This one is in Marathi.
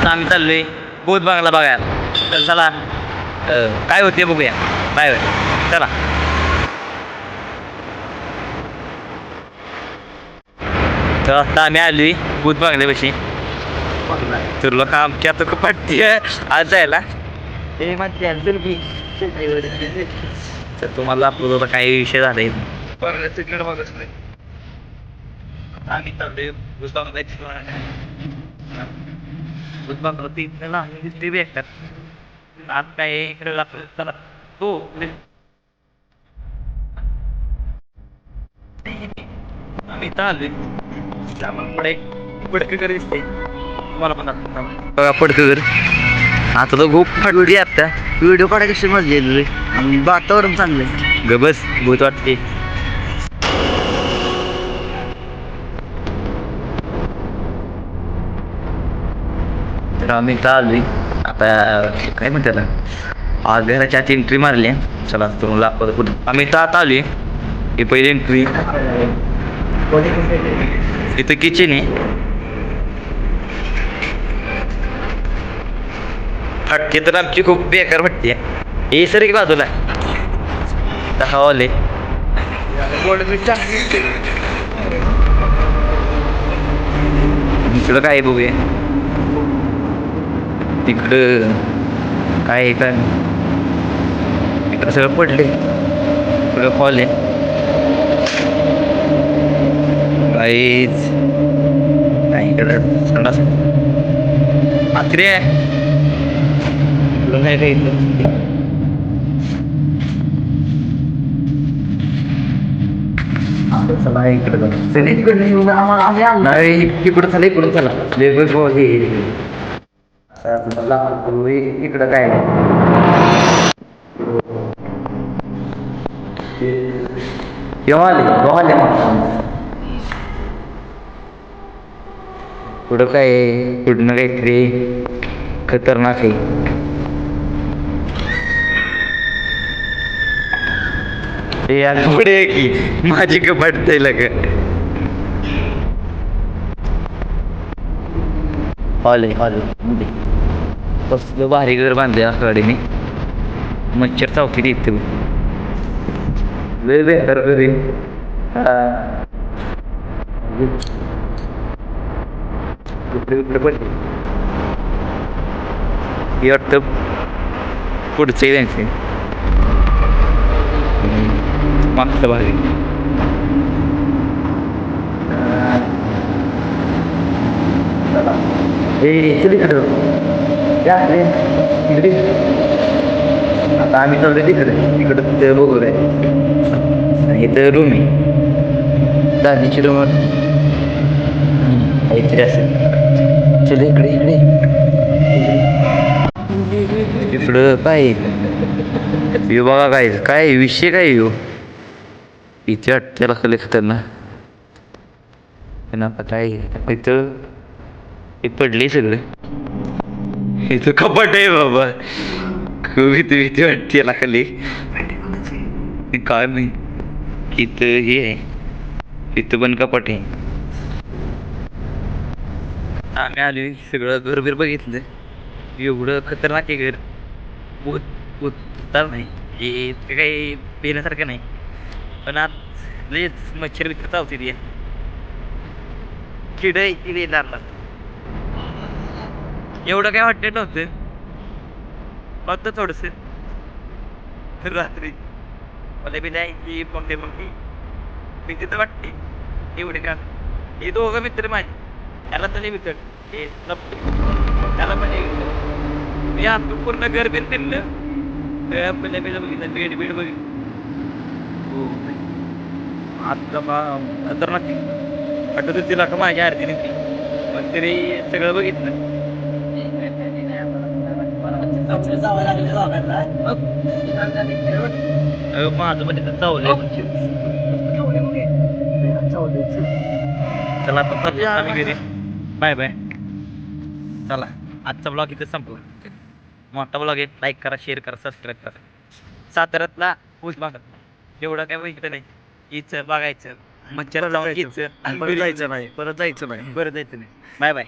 आता आम्ही चाललोय भूत बंगला बघायला. तर चला काय होते बघूया. Bye bye. चला. तर आता आम्ही आलोय भूत बंगल्यापाशी. तुला काम की आता पट्टी आज जायला हे माझी तर तुम्हाला आपलं काही विषय झाले आम्ही चाललोय भूत बंगला ते भेटतात. आज काय इकडे लागतो चला तो आम्ही इथं आलोय पुढे पडकं दिसते मला पण बघा पडकं आता तो खूप फाडली आता व्हिडिओ काढाय कशी मजा येईल आणि वातावरण चांगलंय ग बस भूत वाटते. तर आम्ही इथं आलोय आता काय म्हणते आज घराच्या आत एंट्री मारली. चला तुम्हाला आम्ही इथं आता आलोय ही पहिली एंट्री. इथं किचन आहे. फटके तर आमची खूप बेकार वाटते हे सर एक बाजूला हवाले इकडं काय बघूया तिकडं काय काय तिकडं सगळं पडले सगळं हॉल आहे काहीच नाही इकडं संडास आत्रे नाही काही चला इकडं नाही इकडं चला इकडून चला इकडं काय पुढं काय पुढनं काहीतरी खतरनाक आहे. यार पुढे की माझी कपाट लग हॉल आहे हॉल कसलं भारी घर बांधले आखाडीने मच्छर चौकी इथे बेहतर घरी पण वाटतं पुढचे त्यांचे मागचं भारी आता आम्ही चालू तिकडं ते बघू आहे इथं रूम आहे दादीची रूम इथे असेल चल इकडे इकडे इकडं काय येऊ बघा काय काय विषय काय येऊ इथे त्याला कले खतरनाक आता काय इथं हे पडले सगळं इथं कपाट आहे बाबा खूप भीती भीती वाटते याला खाली काय नाही इथं हे आहे इथं पण कपाट आहे. आम्ही आलो सगळं घर बीर बघितलं एवढं खतरनाक आहे घर भूत भूत तर नाही हे काही पिण्यासारखं नाही पण आज लयच मच्छर बिच्छर चावते ती किड येणार एवढं काय वाटत नव्हतं फक्त थोडस रात्री मला बी नाही मग मी तिथं वाटते एवढे का हे दोघं मित्र माझे त्याला तर मित्र हे त्याला पण मी आता पूर्ण घर बीर फिरलं बघितलं बेड बीड बघितलं आता खतरनाक वाटत तिला का माझ्या आरतीने पण तरी सगळं बघितलं माझं पण तिथं चावलंय चला आता आम्ही घरी बाय बाय. चला आजचा ब्लॉग इथं संपला मोठा ब्लॉग आहे लाईक करा शेअर करा सबस्क्राईब करा. साताऱ्यातला ऊस भागात एवढं काय बघितलं नाही हीच बघायचं मच्छर जाऊन परत जायचं नाही परत जायचं नाही बाय बाय.